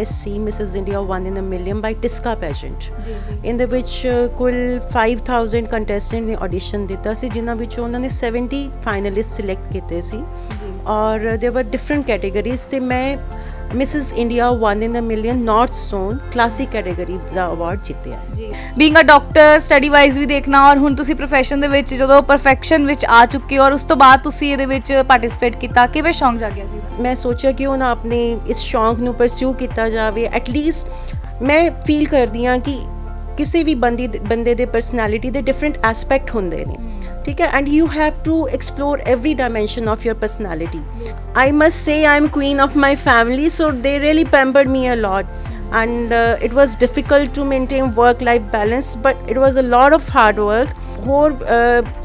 contest C Mrs. India 1 in a Million by Tiska pageant ਇਹਦੇ ਵਿੱਚ ਕੁੱਲ 5000 contestant ਨੇ ਆਡੀਸ਼ਨ ਦਿੱਤਾ ਸੀ ਜਿਨ੍ਹਾਂ ਵਿੱਚੋਂ ਉਹਨਾਂ ਨੇ 70 ਫਾਈਨਲਿਸਟ ਸਿਲੈਕਟ ਕੀਤੇ ਸੀ ਔਰ there were different categories ਤੇ ਮੈਂ Mrs. India 1 in a Million North Zone classic category ਦਾ ਅਵਾਰਡ ਜਿੱਤਿਆ ਜੀ being a doctor study wise ਵੀ ਦੇਖਣਾ ਔਰ ਹੁਣ ਤੁਸੀਂ ਪ੍ਰੋਫੈਸ਼ਨ ਦੇ ਵਿੱਚ ਜਦੋਂ ਪਰਫੈਕਸ਼ਨ ਵਿੱਚ ਆ ਚੁੱਕੇ ਹੋ ਔਰ ਉਸ ਤੋਂ ਬਾਅਦ ਤੁਸੀਂ ਇਹਦੇ ਵਿੱਚ ਪਾਰਟਿਸਿਪੇਟ ਕੀਤਾ ਕਿਵੇਂ ਸ਼ੌਂਕ ਜਾਗਿਆ ਸੀ ਮੈਂ ਸੋਚਿਆ ਕਿ ਉਹਨਾਂ ਆਪਣੇ ਇਸ ਸ਼ੌਂਕ ਨੂੰ ਪਰਸਿਊ ਕੀਤਾ ਜਾਵੇ ਐਟਲੀਸਟ ਮੈਂ ਫੀਲ ਕਰਦੀ ਹਾਂ ਕਿ ਕਿਸੇ ਵੀ ਬੰਦੇ ਦੇ ਪਰਸਨੈਲਿਟੀ ਦੇ ਡਿਫਰੈਂਟ ਐਸਪੈਕਟ ਹੁੰਦੇ ਨੇ ਠੀਕ ਹੈ and you have to explore every dimension of your personality I must say I am queen of my family so they really pampered me a lot and it was difficult to maintain work life balance but it was a lot of hard work ਹੋਰ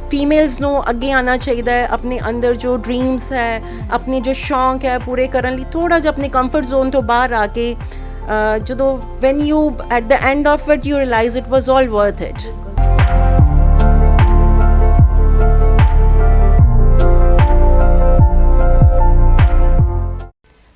females ਨੂੰ ਅੱਗੇ ਆਉਣਾ ਚਾਹੀਦਾ ਹੈ ਆਪਣੇ ਅੰਦਰ ਜੋ dreams ਹੈ ਆਪਣੇ ਜੋ ਸ਼ੌਂਕ ਹੈ ਪੂਰੇ ਕਰਨ ਲਈ ਥੋੜ੍ਹਾ ਜਿਹਾ ਆਪਣੇ ਕੰਫਰਟ ਜ਼ੋਨ ਤੋਂ ਬਾਹਰ ਆ ਕੇ ਜਦੋਂ when you at the end of it you realize it was all worth it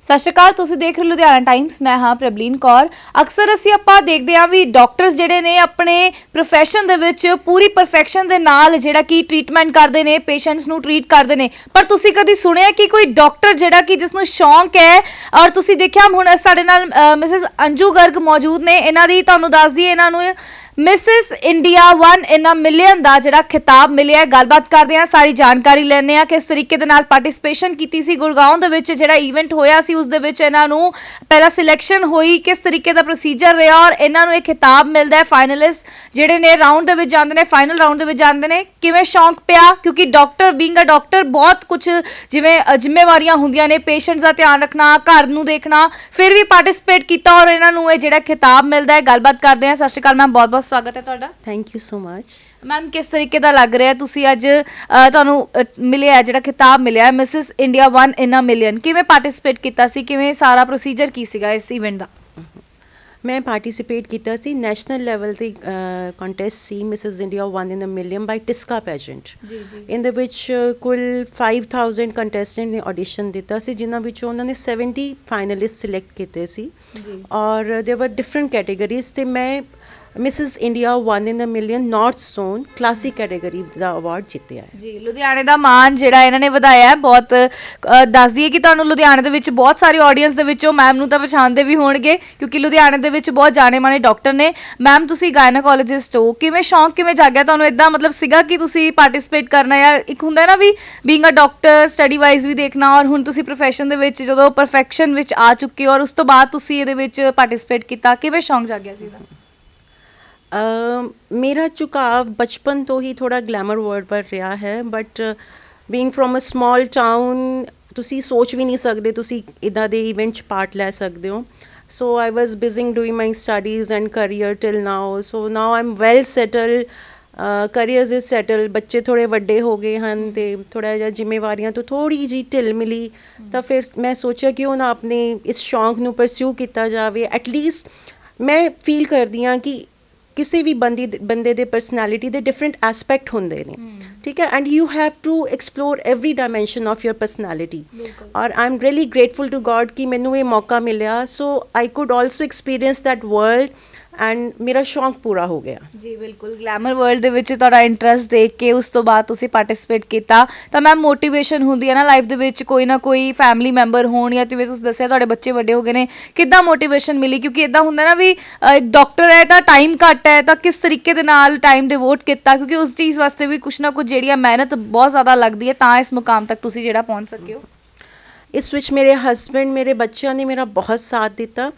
ਸਤਿ ਸ਼੍ਰੀ ਅਕਾਲ ਤੁਸੀਂ ਦੇਖ ਰਹੇ ਲੁਧਿਆਣਾ ਟਾਈਮਸ ਮੈਂ ਹਾਂ ਪ੍ਰਬਲੀਨ ਕੌਰ ਅਕਸਰ ਅਸੀਂ ਆਪਾਂ ਦੇਖਦੇ ਹਾਂ ਵੀ ਡਾਕਟਰਸ ਜਿਹੜੇ ਨੇ ਆਪਣੇ ਪ੍ਰੋਫੈਸ਼ਨ ਦੇ ਵਿੱਚ ਪੂਰੀ ਪਰਫੈਕਸ਼ਨ ਦੇ ਨਾਲ ਜਿਹੜਾ ਕਿ ਟ੍ਰੀਟਮੈਂਟ ਕਰਦੇ ਨੇ ਪੇਸ਼ੈਂਟਸ ਨੂੰ ਟ੍ਰੀਟ ਕਰਦੇ ਨੇ ਪਰ ਤੁਸੀਂ ਕਦੀ ਸੁਣਿਆ ਕਿ ਕੋਈ ਡਾਕਟਰ ਜਿਹੜਾ ਕਿ ਜਿਸ ਨੂੰ ਸ਼ੌਂਕ ਹੈ ਔਰ ਤੁਸੀਂ ਦੇਖਿਆ ਹੁਣ ਸਾਡੇ ਨਾਲ ਮਿਸਿਸ ਅੰਜੂ ਗਰਗ ਮੌਜੂਦ ਨੇ ਇਹਨਾਂ ਦੀ ਤੁਹਾਨੂੰ ਦੱਸ ਦਈਏ ਇਹਨਾਂ ਨੂੰ ਮਿਸਿਸ ਇੰਡੀਆ 1 ਇਨ ਅ ਮਿਲੀਅਨ ਦਾ ਜਿਹੜਾ ਖਿਤਾਬ ਮਿਲਿਆ ਗੱਲਬਾਤ ਕਰਦੇ ਹਾਂ ਸਾਰੀ ਜਾਣਕਾਰੀ ਲੈਂਦੇ ਹਾਂ ਕਿਸ ਤਰੀਕੇ ਦੇ ਨਾਲ ਪਾਰਟਿਸਿਪੇਸ਼ਨ ਕੀਤੀ ਸੀ ਗੁੜਗਾਉਂ ਦੇ ਵਿੱਚ ਜਿਹੜਾ ਇਵੈਂਟ ਹੋਇਆ ਸੀ ਉਸ ਦੇ ਵਿੱਚ ਇਹਨਾਂ ਨੂੰ ਪਹਿਲਾਂ ਸਿਲੈਕਸ਼ਨ ਹੋਈ ਕਿਸ ਤਰੀਕੇ ਦਾ ਪ੍ਰੋਸੀਜਰ ਰਿਹਾ ਔਰ ਇਹਨਾਂ ਨੂੰ ਇਹ ਖਿਤਾਬ ਮਿਲਦਾ ਹੈ ਫਾਈਨਲਿਸਟ ਜਿਹੜੇ ਨੇ ਰਾਊਂਡ ਦੇ ਵਿੱਚ ਜਾਂਦੇ ਨੇ ਫਾਈਨਲ ਰਾਊਂਡ ਦੇ ਵਿੱਚ ਜਾਂਦੇ ਨੇ ਕਿਵੇਂ ਸ਼ੌਂਕ ਪਿਆ ਕਿਉਂਕਿ ਡਾਕਟਰ ਬੀਇੰਗ ਅ ਡਾਕਟਰ ਬਹੁਤ ਕੁਝ ਜਿਵੇਂ ਜ਼ਿੰਮੇਵਾਰੀਆਂ ਹੁੰਦੀਆਂ ਨੇ ਪੇਸ਼ੈਂਟਸ ਦਾ ਧਿਆਨ ਰੱਖਣਾ ਘਰ ਨੂੰ ਦੇਖਣਾ ਫਿਰ ਵੀ ਪਾਰਟਿਸਿਪੇਟ ਕੀਤਾ ਔਰ ਇਹਨਾਂ ਨੂੰ ਇਹ ਜਿਹੜਾ ਖਿਤਾਬ ਮਿਲਦਾ ਹੈ ਗੱਲਬਾਤ ਕਰਦੇ ਹਾਂ ਸਤਿ ਸ਼੍ਰੀ ਅਕਾਲ ਮੈਮ ਬਹੁਤ ਸਵਾਗਤ ਹੈ ਤੁਹਾਡਾ thank you so much ma'am ਕਿਸ ਤਰੀਕੇ ਦਾ ਲੱਗ ਰਿਹਾ ਤੁਸੀਂ ਅੱਜ ਤੁਹਾਨੂੰ ਮਿਲਿਆ ਜਿਹੜਾ ਖਿਤਾਬ ਮਿਲਿਆ ਮਿਸਿਸ ਇੰਡੀਆ 1 ਇਨ ਅ ਮਿਲੀਅਨ ਕਿਵੇਂ ਪਾਰਟਿਸਿਪੇਟ ਕੀਤਾ ਸੀ ਕਿਵੇਂ ਸਾਰਾ ਪ੍ਰੋਸੀਜਰ ਕੀ ਸੀਗਾ ਇਸ ਇਵੈਂਟ ਦਾ ਮੈਂ ਪਾਰਟਿਸਿਪੇਟ ਕੀਤਾ ਸੀ ਨੈਸ਼ਨਲ ਲੈਵਲ 'ਤੇ ਕੰਟੈਸਟ ਸੀ ਮਿਸਿਸ ਇੰਡੀਆ 1 ਇਨ ਅ ਮਿਲੀਅਨ ਬਾਈ ਟਿਸਕਾ ਪੈਜੈਂਟ ਇਹਦੇ ਵਿੱਚ ਕੁੱਲ 5000 ਕੰਟੈਸਟੈਂਟ ਨੇ ਆਡੀਸ਼ਨ ਦਿੱਤਾ ਸੀ ਜਿਨ੍ਹਾਂ ਵਿੱਚੋਂ ਉਹਨਾਂ ਨੇ 70 ਫਾਈਨਲਿਸਟ ਸਿਲੈਕਟ ਕੀਤੇ ਸੀ ਔਰ there were different categories ਤੇ ਮੈਂ Mrs. India 1 in a Million North Zone classic category ਦਾ ਅਵਾਰਡ ਜਿੱਤਿਆ ਹੈ ਜੀ ਲੁਧਿਆਣੇ ਦਾ ਮਾਣ ਜਿਹੜਾ ਇਹਨਾਂ ਨੇ ਵਧਾਇਆ ਹੈ ਬਹੁਤ ਦੱਸ ਦਈਏ ਕਿ ਤੁਹਾਨੂੰ ਲੁਧਿਆਣੇ ਦੇ ਵਿੱਚ ਬਹੁਤ ਸਾਰੀ ਆਡੀਅנס ਦੇ ਵਿੱਚੋਂ ਮੈਮ ਨੂੰ ਤਾਂ ਪਛਾਣਦੇ ਵੀ ਹੋਣਗੇ ਕਿਉਂਕਿ ਲੁਧਿਆਣੇ ਦੇ ਵਿੱਚ ਬਹੁਤ ਜਾਣੇ ਮਾਣੇ ਡਾਕਟਰ ਨੇ ਮੈਮ ਤੁਸੀਂ ਗਾਇਨੋਕੋਲੋਜਿਸਟ ਹੋ ਕਿਵੇਂ ਸ਼ੌਂਕ ਕਿਵੇਂ ਜਾਗਿਆ ਤੁਹਾਨੂੰ ਇਦਾਂ ਮਤਲਬ ਸੀਗਾ ਕਿ ਤੁਸੀਂ ਪਾਰਟਿਸਿਪੇਟ ਕਰਨਾ ਜਾਂ ਇੱਕ ਹੁੰਦਾ ਨਾ ਵੀ being a doctor study wise ਵੀ ਦੇਖਣਾ ਔਰ ਹੁਣ ਤੁਸੀਂ ਪ੍ਰੋਫੈਸ਼ਨ ਦੇ ਵਿੱਚ ਜਦੋਂ ਪਰਫੈਕਸ਼ਨ ਵਿੱਚ ਆ ਚੁੱਕੇ ਹੋ ਔਰ ਉਸ ਤੋਂ ਬਾਅਦ ਤੁਸੀਂ ਇਹਦੇ ਵਿੱਚ ਪਾਰਟਿਸਿਪੇਟ ਕੀਤਾ ਕਿਵੇਂ ਸ਼ੌਂਕ ਜਾਗਿਆ ਸੀ ਇਹਦਾ ਮੇਰਾ ਝੁਕਾਅ ਬਚਪਨ ਤੋਂ ਹੀ ਥੋੜ੍ਹਾ ਗਲੈਮਰ ਵਰਡ ਪਰ ਰਿਹਾ ਹੈ but being from a small town ਤੁਸੀਂ ਸੋਚ ਵੀ ਨਹੀਂ ਸਕਦੇ ਤੁਸੀਂ ਇੱਦਾਂ ਦੇ ਇਵੈਂਟ 'ਚ ਪਾਰਟ ਲੈ ਸਕਦੇ ਹੋ so I was busy doing my studies and career till now so now I am well settle careers is settle ਬੱਚੇ ਥੋੜ੍ਹੇ ਵੱਡੇ ਹੋ ਗਏ ਹਨ ਅਤੇ ਥੋੜ੍ਹਾ ਜਿਹਾ ਜ਼ਿੰਮੇਵਾਰੀਆਂ ਤੋਂ ਥੋੜ੍ਹੀ ਜਿਹੀ ਢਿੱਲ ਮਿਲੀ ਤਾਂ ਫਿਰ ਮੈਂ ਸੋਚਿਆ ਕਿ ਉਹਨਾਂ ਆਪਣੇ ਇਸ ਸ਼ੌਂਕ ਨੂੰ ਪਰਸਿਊ ਕੀਤਾ ਜਾਵੇ ਐਟਲੀਸਟ ਮੈਂ ਫੀਲ ਕਰਦੀ ਹਾਂ ਕਿ ਕਿਸੇ ਵੀ ਬੰਦੇ ਦੇ ਪਰਸਨੈਲਿਟੀ ਦੇ ਡਿਫਰੈਂਟ ਐਸਪੈਕਟ ਹੁੰਦੇ ਨੇ ਠੀਕ ਹੈ and you have to explore every dimension of your personality ਔਰ I am really grateful to God ਕਿ ਮੈਨੂੰ ਇਹ ਮੌਕਾ ਮਿਲਿਆ so I could also experience that world and ਮੇਰਾ ਸ਼ੌਂਕ ਪੂਰਾ ਹੋ ਗਿਆ ਜੀ ਬਿਲਕੁਲ ਗਲੈਮਰ ਵਰਲਡ ਦੇ ਵਿੱਚ ਤੁਹਾਡਾ ਇੰਟਰਸਟ ਦੇਖ ਕੇ ਉਸ ਤੋਂ ਬਾਅਦ ਤੁਸੀਂ ਪਾਰਟਿਸਿਪੇਟ ਕੀਤਾ ਤਾਂ ਮੈਮ ਮੋਟੀਵੇਸ਼ਨ ਹੁੰਦੀ ਹੈ ਨਾ ਲਾਈਫ ਦੇ ਵਿੱਚ ਕੋਈ ਨਾ ਕੋਈ ਫੈਮਿਲੀ ਮੈਂਬਰ ਹੋਣ ਜਾਂ ਜਿਵੇਂ ਤੁਸੀਂ ਦੱਸਿਆ ਤੁਹਾਡੇ ਬੱਚੇ ਵੱਡੇ ਹੋ ਗਏ ਨੇ ਕਿੱਦਾਂ ਮੋਟੀਵੇਸ਼ਨ ਮਿਲੀ ਕਿਉਂਕਿ ਇੱਦਾਂ ਹੁੰਦਾ ਨਾ ਵੀ ਇੱਕ ਡਾਕਟਰ ਹੈ ਤਾਂ ਟਾਈਮ ਘੱਟ ਹੈ ਤਾਂ ਕਿਸ ਤਰੀਕੇ ਦੇ ਨਾਲ ਟਾਈਮ ਡਿਵੋਟ ਕੀਤਾ ਕਿਉਂਕਿ ਉਸ ਚੀਜ਼ ਵਾਸਤੇ ਵੀ ਕੁਛ ਨਾ ਕੁਛ ਜਿਹੜੀ ਆ ਮਿਹਨਤ ਬਹੁਤ ਜ਼ਿਆਦਾ ਲੱਗਦੀ ਹੈ ਤਾਂ ਇਸ ਮੁਕਾਮ ਤੱਕ ਤੁਸੀਂ ਜਿਹੜਾ ਪਹੁੰਚ ਸਕੇ ਹੋ ਇਸ ਵਿੱਚ ਮੇਰੇ ਹਸਬੈਂਡ ਮੇਰੇ ਬੱਚਿਆਂ ਨੇ ਮੇਰਾ ਬਹੁਤ ਸਾਥ ਦਿੱਤਾ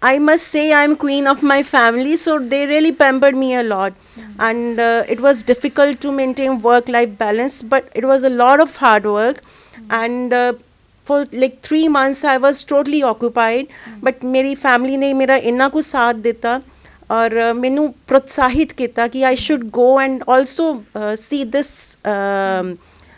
I must say I'm queen of my family so they really pampered me a lot and it was difficult to maintain work life balance but it was a lot of hard work and for like 3 months I was totally occupied but मेरी family ने मेरा इन्ना कुछ साथ दिता और मैनू प्रोत्साहित किया कि I should go and also see this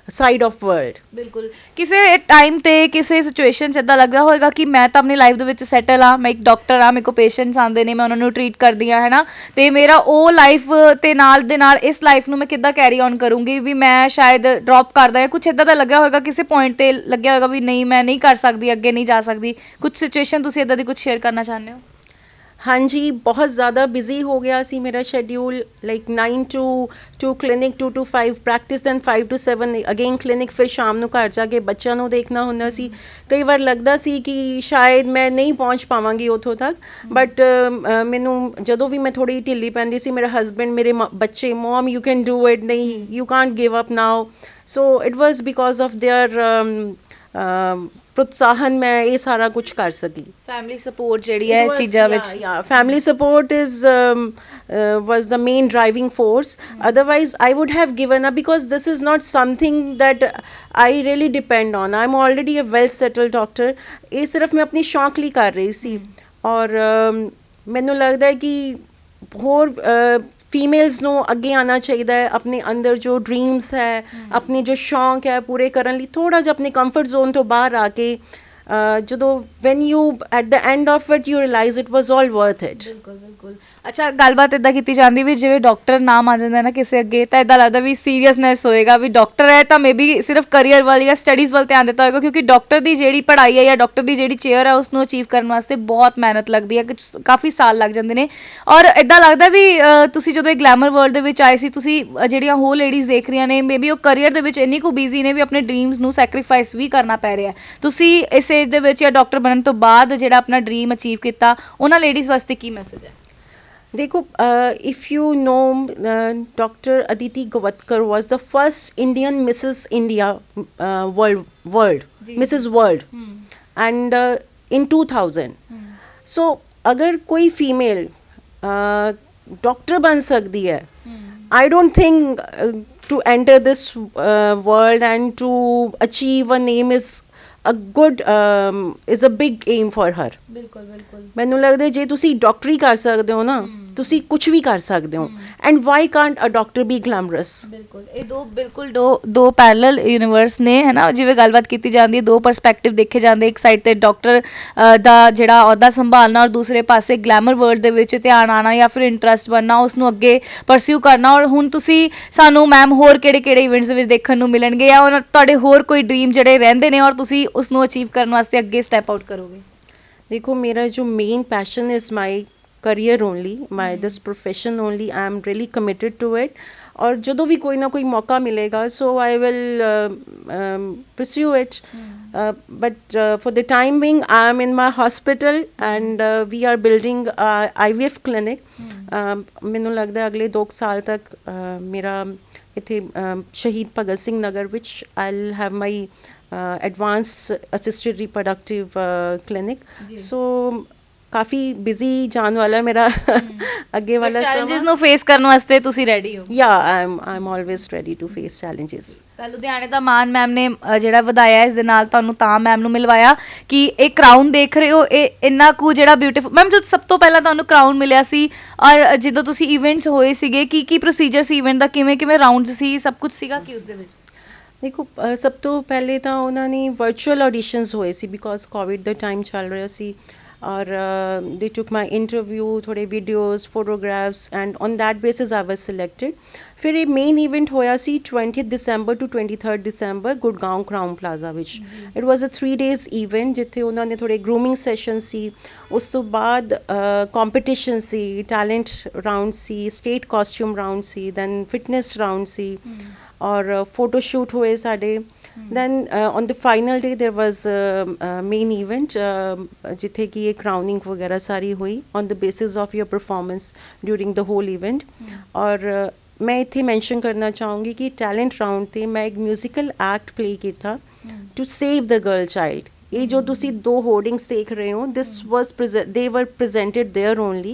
side of world. ਬਿਲਕੁਲ ਕਿਸੇ ਟਾਈਮ ਤੇ ਕਿਸੇ ਸਿਚੁਏਸ਼ਨ 'ਚ ਇਦਾਂ ਲੱਗਦਾ ਹੋਵੇਗਾ ਕਿ ਮੈਂ ਤਾਂ ਆਪਣੀ ਲਾਈਫ ਦੇ ਵਿੱਚ ਸੈਟਲ ਆ, ਮੈਂ ਇੱਕ ਡਾਕਟਰ ਆ, ਮੇਰੇ ਕੋਲ ਪੇਸ਼ੈਂਟਸ ਆਉਂਦੇ ਨੇ, ਮੈਂ ਉਹਨਾਂ ਨੂੰ ਟਰੀਟ ਕਰਦੀ ਆ, ਹੈ ਨਾ, ਤੇ ਮੇਰਾ ਉਹ ਲਾਈਫ ਤੇ ਨਾਲ ਦੇ ਨਾਲ ਇਸ ਲਾਈਫ ਨੂੰ ਮੈਂ ਕਿੱਦਾਂ ਕੈਰੀ ਔਨ ਕਰੂੰਗੀ, ਵੀ ਮੈਂ ਸ਼ਾਇਦ ਡ੍ਰੌਪ ਕਰਦਾ ਜਾਂ ਕੁਝ ਇਦਾਂ ਦਾ ਲੱਗਿਆ ਹੋਵੇਗਾ, ਕਿਸੇ ਪੁਆਇੰਟ ਤੇ ਲੱਗਿਆ ਹੋਵੇਗਾ ਵੀ ਨਹੀਂ ਮੈਂ ਨਹੀਂ ਕਰ ਸਕਦੀ, ਅੱਗੇ ਨਹੀਂ ਜਾ ਸਕਦੀ, ਕੁਝ ਸਿਚੁਏਸ਼ਨ ਤੁਸੀਂ ਇਦਾਂ ਦੀ ਕੁਝ ਸ਼ੇਅਰ ਕਰਨਾ ਚਾਹੁੰਦੇ ਹੋ? हाँ जी, बहुत ज़्यादा बिजी हो गया सी मेरा schedule, like 9 to clinic, 2 to 5 practice, then 5 to 7 again clinic, फिर शाम ਨੂੰ ਘਰ ਜਾ ਕੇ ਬੱਚਿਆਂ ਨੂੰ ਦੇਖਣਾ ਹੁੰਦਾ ਸੀ। ਕਈ ਵਾਰ ਲੱਗਦਾ ਸੀ ਕਿ ਸ਼ਾਇਦ ਮੈਂ ਨਹੀਂ ਪਹੁੰਚ ਪਾਵਾਂਗੀ ਉੱਥੋਂ ਤੱਕ, ਬਟ ਮੈਨੂੰ ਜਦੋਂ ਵੀ ਮੈਂ ਥੋੜੀ ਢਿੱਲੀ ਪੈਂਦੀ ਸੀ, ਮੇਰਾ ਹਸਬੈਂਡ, ਮੇਰੇ ਬੱਚੇ, ਮਮ ਯੂ ਕੈਨ ਡੂ ਇਟ, ਨਹੀਂ you Kant give up now, so it was because of there प्रोत्साहन मैं ये सारा कुछ कर सकी। ਫੈਮਿਲੀ ਸਪੋਰਟ ਜਿਹੜੀ ਹੈ ਚੀਜ਼ਾਂ ਵਿੱਚ, family support is was the main driving force. Otherwise I would have given up, because this is not something that I really depend on. I'm already a well settled doctor. ये सिर्फ मैं अपनी शौक ਲਈ कर रही सी, और ਮੈਨੂੰ ਲੱਗਦਾ ਹੈ ਕਿ ਹੋਰ ਫੀਮੇਲਸ ਨੂੰ ਅੱਗੇ ਆਉਣਾ ਚਾਹੀਦਾ ਹੈ, ਆਪਣੇ ਅੰਦਰ ਜੋ ਡ੍ਰੀਮਸ ਹੈ, ਆਪਣੇ ਜੋ ਸ਼ੌਂਕ ਹੈ ਪੂਰੇ ਕਰਨ ਲਈ ਥੋੜ੍ਹਾ ਜਿਹਾ ਆਪਣੇ ਕੰਫਰਟ ਜ਼ੋਨ ਤੋਂ ਬਾਹਰ ਆ ਕੇ, ਜਦੋਂ when you at the end of it you realise it was all worth it. ਬਿਲਕੁਲ ਬਿਲਕੁਲ। ਅੱਛਾ, ਗੱਲਬਾਤ ਇਦਾਂ ਕੀਤੀ ਜਾਂਦੀ ਵੀ ਜਿਵੇਂ ਡਾਕਟਰ ਨਾਮ ਆ ਜਾਂਦਾ ਨਾ ਕਿਸੇ ਅੱਗੇ, ਤਾਂ ਇਦਾਂ ਲੱਗਦਾ ਵੀ ਸੀਰੀਅਸਨੈਸ ਹੋਏਗਾ, ਵੀ ਡਾਕਟਰ ਹੈ ਤਾਂ ਮੇ ਬੀ ਸਿਰਫ ਕਰੀਅਰ ਵੱਲ ਜਾਂ ਸਟੱਡੀਜ਼ ਵੱਲ ਧਿਆਨ ਦਿੱਤਾ ਹੋਏਗਾ, ਕਿਉਂਕਿ ਡਾਕਟਰ ਦੀ ਜਿਹੜੀ ਪੜ੍ਹਾਈ ਹੈ ਜਾਂ ਡਾਕਟਰ ਦੀ ਜਿਹੜੀ ਚੇਅਰ ਹੈ ਉਸ ਨੂੰ ਅਚੀਵ ਕਰਨ ਵਾਸਤੇ ਬਹੁਤ ਮਿਹਨਤ ਲੱਗਦੀ ਹੈ, ਕਾਫੀ ਸਾਲ ਲੱਗ ਜਾਂਦੇ ਨੇ। ਔਰ ਇਦਾਂ ਲੱਗਦਾ ਵੀ ਤੁਸੀਂ ਜਦੋਂ ਇਹ ਗਲੈਮਰ ਵਰਲਡ ਦੇ ਵਿੱਚ ਆਏ ਸੀ, ਤੁਸੀਂ ਜਿਹੜੀਆਂ ਹੋਰ ਲੇਡੀਜ਼ ਦੇਖ ਰਹੀਆਂ ਨੇ, ਮੇ ਬੀ ਉਹ ਕਰੀਅਰ ਦੇ ਵਿੱਚ ਇੰਨੀ ਕੁ ਬਿਜ਼ੀ ਨੇ ਵੀ ਆਪਣੇ ਡਰੀਮਸ ਨੂੰ ਸੈਕਰੀਫਾਈਸ ਵੀ ਕਰਨਾ ਪੈ ਰਿਹਾ। ਤੁਸੀਂ ਇਸ ਏਜ ਦੇ ਵਿੱਚ ਜਾਂ ਡਾਕਟਰ ਬਣਨ ਤੋਂ ਬਾਅਦ ਜਿਹੜਾ ਆਪਣਾ ਡਰੀਮ ਅਚੀਵ ਕੀਤਾ, ਉਹਨਾਂ ਲੇਡੀਜ਼ ਵਾਸਤੇ ਕੀ ਮੈਸੇਜ ਹੈ? देखो, if you know, Dr. Aditi Gavatkar was the first Indian Mrs. India world Mrs. World, and in 2000. So अगर कोई फीमेल डॉक्टर बन सकती है, I don't think to enter this world and to achieve a name is a big aim for her. ਬਿਲਕੁਲ ਬਿਲਕੁਲ। ਮੈਨੂੰ ਲੱਗਦਾ ਜੇ ਤੁਸੀਂ ਡਾਕਟਰੀ ਕਰ ਸਕਦੇ ਹੋ ਨਾ, ਤੁਸੀਂ ਕੁਝ ਵੀ ਕਰ ਸਕਦੇ ਹੋ, and why can't a doctor be glamorous? ਬਿਲਕੁਲ, ਇਹ ਦੋ ਪੈਰਲਲ ਯੂਨੀਵਰਸ ਨੇ, ਹੈ ਨਾ, ਜਿਵੇਂ ਗੱਲਬਾਤ ਕੀਤੀ ਜਾਂਦੀ ਹੈ, ਦੋ ਪਰਸਪੈਕਟਿਵ ਦੇਖੇ ਜਾਂਦੇ, ਇੱਕ ਸਾਈਡ ਤੇ ਡਾਕਟਰ ਦਾ ਜਿਹੜਾ ਅਹੁਦਾ ਸੰਭਾਲਣਾ, ਔਰ ਦੂਸਰੇ ਪਾਸੇ ਗਲੈਮਰ ਵਰਲਡ ਦੇ ਵਿੱਚ ਧਿਆਨ ਆਉਣਾ ਜਾਂ ਫਿਰ ਇੰਟਰਸਟ ਬਣਨਾ, ਉਸ ਨੂੰ ਅੱਗੇ ਪਰਸਿਊ ਕਰਨਾ। ਔਰ ਹੁਣ ਤੁਸੀਂ ਸਾਨੂੰ ਮੈਮ ਹੋਰ ਕਿਹੜੇ ਇਵੈਂਟਸ ਦੇ ਵਿੱਚ ਦੇਖਣ ਨੂੰ ਮਿਲਣਗੇ, ਜਾਂ ਉਹਨਾਂ ਤੁਹਾਡੇ ਹੋਰ ਕੋਈ ਡ੍ਰੀਮ ਜਿਹੜੇ ਰਹਿੰਦੇ ਨੇ ਔਰ ਤੁਸੀਂ ਉਸ ਨੂੰ ਅਚੀਵ ਕਰਨ ਵਾਸਤੇ ਅੱਗੇ ਸਟੈਪ ਆਊਟ ਕਰੋਗੇ? ਦੇਖੋ, ਮੇਰਾ ਜੋ main passion is my career only, this profession only. I am really committed to it, और ਜਦੋਂ ਵੀ ਕੋਈ ਨਾ ਕੋਈ ਮੌਕਾ ਮਿਲੇਗਾ, so I will pursue it. But for the time being I am in my hospital, and we are building IVF clinic. ਮੈਨੂੰ ਲੱਗਦਾ ਅਗਲੇ 2 ਸਾਲ ਤੱਕ ਮੇਰਾ ਇੱਥੇ ਸ਼ਹੀਦ ਭਗਤ ਸਿੰਘ ਨਗਰ ਵਿੱਚ I'll have my advanced assisted reproductive clinic. So coffee busy ਜਾਣ ਵਾਲਾ ਮੇਰਾ ਅੱਗੇ ਵਾਲਾ ਸਮਾਂ। ਚੈਲੰਜਸ ਨੂੰ ਫੇਸ ਕਰਨ ਵਾਸਤੇ ਤੁਸੀਂ ਰੈਡੀ ਹੋ? Yeah, I am always ready to face challenges. ਤਾਂ ਲੁਧਿਆਣੇ ਦਾ ਮਾਨ ਮੈਮ ਨੇ ਜਿਹੜਾ ਵਧਾਇਆ, ਇਸ ਦੇ ਨਾਲ ਤੁਹਾਨੂੰ ਤਾਂ ਮੈਮ ਨੂੰ ਮਿਲਵਾਇਆ ਕਿ ਇਹ ਕਰਾਊਨ ਦੇਖ ਰਹੇ ਹੋ, ਇਹ ਇੰਨਾ ਕੁ ਜਿਹੜਾ ਬਿਊਟੀਫੁਲ। ਮੈਮ, ਜਦੋਂ ਸਭ ਤੋਂ ਪਹਿਲਾਂ ਤੁਹਾਨੂੰ ਕਰਾਊਨ ਮਿਲਿਆ ਸੀ, ਔਰ ਜਦੋਂ ਤੁਸੀਂ ਇਵੈਂਟਸ ਹੋਏ ਸੀਗੇ, ਕੀ ਪ੍ਰੋਸੀਜਰ ਸੀ ਇਵੈਂਟ ਦਾ, ਕਿਵੇਂ ਰਾਊਂਡ ਸੀ, ਸਭ ਕੁਝ ਸੀਗਾ ਕੀ ਉਸ ਦੇ ਵਿੱਚ? ਦੇਖੋ, ਸਭ ਤੋਂ ਪਹਿਲੇ ਤਾਂ ਉਹਨਾਂ ਨੇ ਵਰਚੁਅਲ ਆਡੀਸ਼ਨਸ ਹੋਏ ਸੀ, ਬਿਕੋਜ਼ ਕੋਵਿਡ ਦਾ ਟਾਈਮ ਚੱਲ ਰਿਹਾ ਸੀ, or they took my interview, ਥੋੜੇ videos, photographs, and on that basis I was selected. ਫਿਰ ਇਹ ਮੇਨ ਇਵੈਂਟ ਹੋਇਆ ਸੀ 20th December to 23rd December Gurgaon Crowne Plaza ਵਿੱਚ। It was a 3 days event, ਜਿੱਥੇ ਉਹਨਾਂ ਨੇ ਥੋੜੇ ਗਰੂਮਿੰਗ ਸੈਸ਼ਨ ਸੀ, ਉਸ ਤੋਂ ਬਾਅਦ ਕੰਪੀਟੀਸ਼ਨ ਸੀ, ਟੈਲੈਂਟ ਰਾਊਂਡ ਸੀ, ਸਟੇਟ ਕਾਸਟਿਊਮ ਰਾਊਂਡ ਸੀ, ਦੈਨ ਫਿਟਨੈਸ ਰਾਊਂਡ ਸੀ, ਔਰ ਫੋਟੋ ਸ਼ੂਟ ਹੋਏ ਸਾਡੇ। Then on the final day there was main event, ਜਿੱਥੇ ਕਿ ਇਹ ਕਰਾਊਨਿੰਗ ਵਗੈਰਾ ਸਾਰੀ ਹੋਈ on the basis of your performance during the whole event. ਔਰ ਮੈਂ ਇੱਥੇ ਮੈਂਸ਼ਨ ਕਰਨਾ ਚਾਹੂੰਗੀ ਕਿ ਟੈਲੈਂਟ ਰਾਊਂਡ 'ਤੇ ਮੈਂ ਇੱਕ ਮਿਊਜ਼ੀਕਲ ਐਕਟ ਪਲੇ ਕੀਤਾ to save the girl child. ਇਹ ਜੋ ਤੁਸੀਂ 2 ਹੋਰਡਿੰਗਸ ਦੇਖ ਰਹੇ ਹੋ, this was they were presented there only,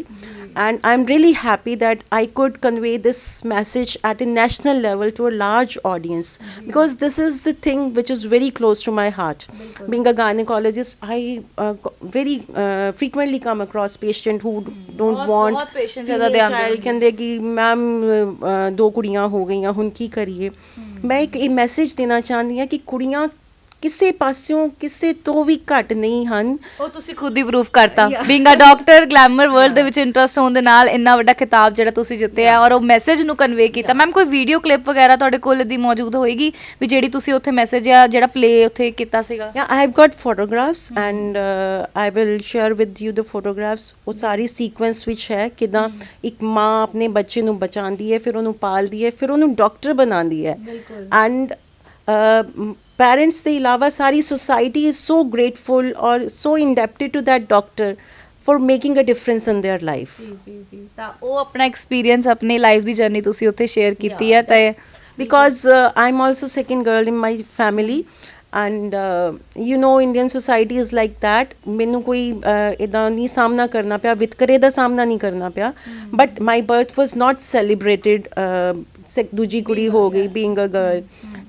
and I'm really happy that I could convey this message at a national level to a large audience, because this is the thing which is very close to my heart. Being a gynecologist, I very frequently come across patients who don't want female child, ਕਹਿੰਦੇ ਕਿ ma'am 2 ਕੁੜੀਆਂ ਹੋ ਗਈਆਂ, ਹੁਣ ਕੀ ਕਰੀਏ? ਮੈਂ ਇੱਕ ਇਹ ਮੈਸੇਜ ਦੇਣਾ ਚਾਹੁੰਦੀ ਹਾਂ ਕਿ ਕੁੜੀਆਂ ਕਿਸੇ ਪਾਸਿਓਂ ਕਿਸੇ ਤੋਂ ਵੀ ਘੱਟ ਨਹੀਂ ਹਨ। ਉਹ ਤੁਸੀਂ ਖੁਦ ਹੀ ਪ੍ਰੂਫ ਕਰਤਾ Yeah. Being a doctor glamour world ਦੇ ਵਿੱਚ ਇੰਟਰਸਟ ਹੋਣ ਦੇ ਨਾਲ ਇੰਨਾ ਵੱਡਾ ਖਿਤਾਬ ਜਿਹੜਾ ਤੁਸੀਂ ਜਿੱਤਿਆ ਔਰ ਉਹ ਮੈਸੇਜ ਨੂੰ ਕਨਵੇ ਕੀਤਾ। ਮੈਮ ਕੋਈ ਵੀਡੀਓ ਕਲਿੱਪ ਵਗੈਰਾ ਤੁਹਾਡੇ ਕੋਲ ਦੀ ਮੌਜੂਦ ਹੋਏਗੀ ਵੀ ਜਿਹੜੀ ਤੁਸੀਂ ਉੱਥੇ ਮੈਸੇਜ ਜਾਂ ਜਿਹੜਾ ਪਲੇ ਉੱਥੇ ਕੀਤਾ ਸੀਗਾ? Yeah, I have got photographs and I will share with you the photographs. ਉਹ ਸਾਰੀ ਸੀਕੁਐਂਸ ਵਿੱਚ ਹੈ ਕਿਦਾਂ ਇੱਕ ਮਾਂ ਆਪਣੇ ਬੱਚੇ ਨੂੰ ਬਚਾਉਂਦੀ ਹੈ, ਫਿਰ ਉਹਨੂੰ ਪਾਲਦੀ ਹੈ, ਫਿਰ ਉਹਨੂੰ ਡਾਕਟਰ ਬਣਾਉਂਦੀ ਹੈ। ਬਿਲਕੁਲ। ਐਂਡ ਪੈਰੈਂਟਸ ਦੇ ਇਲਾਵਾ ਸਾਰੀ ਸੋਸਾਇਟੀ ਇਜ਼ ਸੋ ਗ੍ਰੇਟਫੁਲ ਔਰ ਸੋ ਇੰਡੈਪਟਡ to that doctor for making a difference in their life. ਜੀ ਤਾਂ ਉਹ ਆਪਣਾ ਐਕਸਪੀਰੀਅੰਸ ਆਪਣੀ ਲਾਈਫ ਦੀ ਜਰਨੀ ਤੁਸੀਂ ਉੱਥੇ ਸ਼ੇਅਰ ਕੀਤੀ ਹੈ ਤਾਂ Because I'm also second girl in my family and you know Indian society is like that. ਮੈਨੂੰ ਕੋਈ ਇਦਾਂ ਨਹੀਂ ਸਾਹਮਣਾ ਕਰਨਾ ਪਿਆ, ਵਿਤਕਰੇ ਦਾ ਸਾਹਮਣਾ ਨਹੀਂ ਕਰਨਾ ਪਿਆ, but my birth was not celebrated. ਦੂਜੀ ਕੁੜੀ ਹੋ ਗਈ being a girl,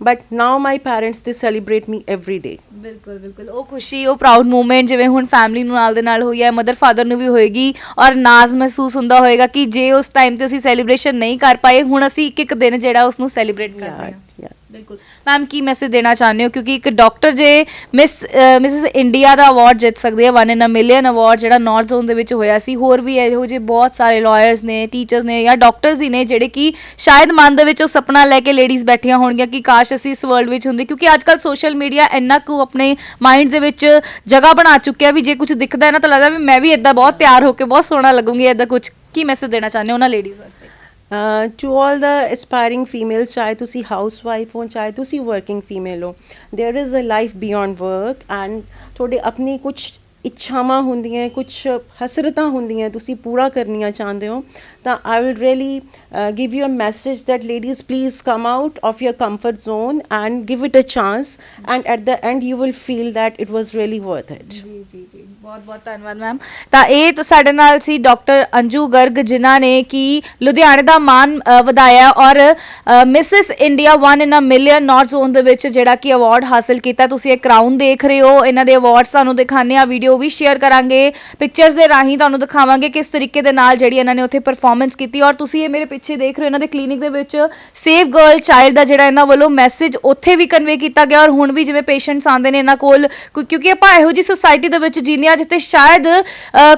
but now my parents they celebrate me every day. ਬਿਲਕੁਲ ਉਹ ਖੁਸ਼ੀ ਉਹ ਪ੍ਰਾਊਡ ਮੂਮੈਂਟ ਜਿਵੇਂ ਹੁਣ ਫੈਮਿਲੀ ਨੂੰ ਨਾਲ ਦੇ ਨਾਲ ਹੋਈ ਹੈ ਮਦਰ ਫਾਦਰ ਨੂੰ ਵੀ ਹੋਏਗੀ ਔਰ ਨਾਜ਼ ਮਹਿਸੂਸ ਹੁੰਦਾ ਹੋਏਗਾ ਕਿ ਜੇ ਉਸ ਟਾਈਮ ਤੇ ਅਸੀਂ ਸੈਲੀਬ੍ਰੇਸ਼ਨ ਨਹੀਂ ਕਰ ਪਾਏ ਹੁਣ ਅਸੀਂ ਇੱਕ ਇੱਕ ਦਿਨ ਜਿਹੜਾ ਉਸ ਨੂੰ ਸੈਲੀਬ੍ਰੇਟ ਕਰਦੇ ਹਾਂ। Yeah. ਬਿਲਕੁਲ ਮੈਮ ਕੀ ਮੈਸੇਜ ਦੇਣਾ ਚਾਹੁੰਦੇ ਹੋ ਕਿਉਂਕਿ ਇੱਕ ਡਾਕਟਰ ਜੇ ਮਿਸਿਸ ਇੰਡੀਆ ਦਾ ਅਵਾਰਡ ਜਿੱਤ ਸਕਦੀ ਹੈ 1 in a million ਅਵਾਰਡ ਜਿਹੜਾ ਨਾਰਥ ਜ਼ੋਨ ਦੇ ਵਿੱਚ ਹੋਇਆ ਸੀ, ਹੋਰ ਵੀ ਇਹੋ ਜਿਹੇ ਬਹੁਤ ਸਾਰੇ ਲਾਇਰਸ ਨੇ, ਟੀਚਰਸ ਨੇ ਜਾਂ ਡਾਕਟਰਸ ਹੀ ਨੇ ਜਿਹੜੇ ਕਿ ਸ਼ਾਇਦ ਮਨ ਦੇ ਵਿੱਚ ਉਹ ਸੁਪਨਾ ਲੈ ਕੇ ਲੇਡੀਜ਼ ਬੈਠੀਆਂ ਹੋਣਗੀਆਂ ਕਿ ਕਾਸ਼ ਅਸੀਂ ਇਸ ਵਰਲਡ ਵਿੱਚ ਹੁੰਦੇ ਕਿਉਂਕਿ ਅੱਜ ਕੱਲ੍ਹ ਸੋਸ਼ਲ ਮੀਡੀਆ ਇੰਨਾ ਕੁ ਆਪਣੇ ਮਾਈਂਡ ਦੇ ਵਿੱਚ ਜਗ੍ਹਾ ਬਣਾ ਚੁੱਕਿਆ ਵੀ ਜੇ ਕੁਝ ਦਿਖਦਾ ਹੈ ਨਾ ਤਾਂ ਲੱਗਦਾ ਵੀ ਮੈਂ ਵੀ ਇੱਦਾਂ ਬਹੁਤ ਤਿਆਰ ਹੋ ਕੇ ਬਹੁਤ ਸੋਹਣਾ ਲੱਗੂੰਗੀ ਇੱਦਾਂ ਕੁਝ। ਕੀ ਮੈਸੇਜ ਦੇਣਾ ਚਾਹੁੰਦੇ ਹੋ ਉਹਨਾਂ ਲੇਡੀਜ਼ ਵਾਸਤੇ? To all the aspiring females, ਚਾਹੇ ਤੁਸੀਂ ਹਾਊਸਵਾਈਫ ਹੋ ਚਾਹੇ ਤੁਸੀਂ ਵਰਕਿੰਗ ਫੀਮੇਲ ਹੋ, there is a life beyond work and ਤੁਹਾਡੇ ਆਪਣੀ ਕੁਝ ਇੱਛਾਵਾਂ ਹੁੰਦੀਆਂ, ਕੁਝ ਹਸਰਤਾਂ ਹੁੰਦੀਆਂ ਤੁਸੀਂ ਪੂਰਾ ਕਰਨੀਆਂ ਚਾਹੁੰਦੇ ਹੋ ਤਾਂ I will really give you a message that ladies please come out of your comfort zone and give it a chance and at the end you will feel that it was really worth it. ਜੀ ਬਹੁਤ ਬਹੁਤ ਧੰਨਵਾਦ ma'am. ਤਾਂ ਇਹ ਤਾਂ ਸਾਡੇ ਨਾਲ ਸੀ doctor Anju Garg ਜਿਨ੍ਹਾਂ ਨੇ ਕਿ ਲੁਧਿਆਣੇ ਦਾ ਮਾਣ ਵਧਾਇਆ ਔਰ Mrs India 1 in a million north zone ਦੇ ਵਿੱਚ ਜਿਹੜਾ ਕਿ ਅਵਾਰਡ ਹਾਸਲ ਕੀਤਾ। ਤੁਸੀਂ ਇਹ ਕਰਾਊਨ ਦੇਖ ਰਹੇ ਹੋ, ਇਹਨਾਂ ਦੇ ਅਵਾਰਡਸ ਤੁਹਾਨੂੰ ਦਿਖਾਉਂਦੇ ਆ, ਵੀਡੀਓ ਵੀ ਸ਼ੇਅਰ ਕਰਾਂਗੇ, ਪਿਕਚਰਸ ਦੇ ਰਾਹੀਂ ਤੁਹਾਨੂੰ ਦਿਖਾਵਾਂਗੇ ਕਿਸ ਤਰੀਕੇ ਦੇ ਨਾਲ ਜਿਹੜੀ ਇਹਨਾਂ ਨੇ ਉੱਥੇ ਪਰਫਾਰਮੈਂਸ ਕੀਤੀ। ਔਰ ਤੁਸੀਂ ਇਹ ਮੇਰੇ ਪਿੱਛੇ ਦੇਖ ਰਹੇ ਹੋ ਇਹਨਾਂ ਦੇ ਕਲੀਨਿਕ ਦੇ ਵਿੱਚ ਸੇਵ ਗਰਲ ਚਾਈਲਡ ਦਾ ਜਿਹੜਾ ਇਹਨਾਂ ਵੱਲੋਂ ਮੈਸੇਜ ਉੱਥੇ ਵੀ ਕਨਵੇ ਕੀਤਾ ਗਿਆ ਔਰ ਹੁਣ ਵੀ ਜਿਵੇਂ ਪੇਸ਼ੈਂਟਸ ਆਉਂਦੇ ਨੇ ਇਹਨਾਂ ਕੋਲ ਕਿਉਂਕਿ ਆਪਾਂ ਇਹੋ ਜਿਹੀ ਸੁਸਾਇਟੀ ਦੇ ਵਿੱਚ ਜੀਂਦੇ ਹਾਂ ਜਿੱਥੇ ਸ਼ਾਇਦ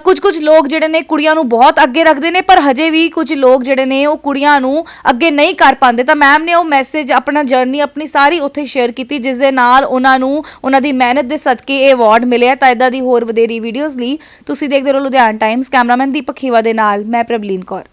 ਕੁਝ ਲੋਕ ਜਿਹੜੇ ਨੇ ਕੁੜੀਆਂ ਨੂੰ ਬਹੁਤ ਅੱਗੇ ਰੱਖਦੇ ਨੇ ਪਰ ਹਜੇ ਵੀ ਕੁਝ ਲੋਕ ਜਿਹੜੇ ਨੇ ਉਹ ਕੁੜੀਆਂ ਨੂੰ ਅੱਗੇ ਨਹੀਂ ਕਰ ਪਾਉਂਦੇ। ਤਾਂ ਮੈਮ ਨੇ ਉਹ ਮੈਸੇਜ ਆਪਣਾ ਜਰਨੀ ਆਪਣੀ ਸਾਰੀ ਉੱਥੇ ਸ਼ੇਅਰ ਕੀਤੀ ਜਿਸ ਦੇ ਨਾਲ ਉਹਨਾਂ ਨੂੰ ਉਹਨਾਂ ਦੀ ਮਿਹਨਤ ਦੇ ਸਦਕੇ ਇਹ ਅਵਾਰਡ ਮਿਲਿਆ। ਤਾਂ ਇਦਾਂ ਦੀ ਹੋਰ ਵਧੇਰੀ ਵੀਡੀਓਜ਼ ਲਈ ਤੁਸੀਂ ਦੇਖਦੇ ਰਹੋ ਲੁਧਿਆਣਾ ਟਾਈਮਸ। ਕੈਮਰਾਮੈਨ ਦੀਪਕ ਖੀਵਾ ਦੇ ਨਾਲ ਮੈਂ ਪ੍ਰਬਲੀਨ ਕੌਰ।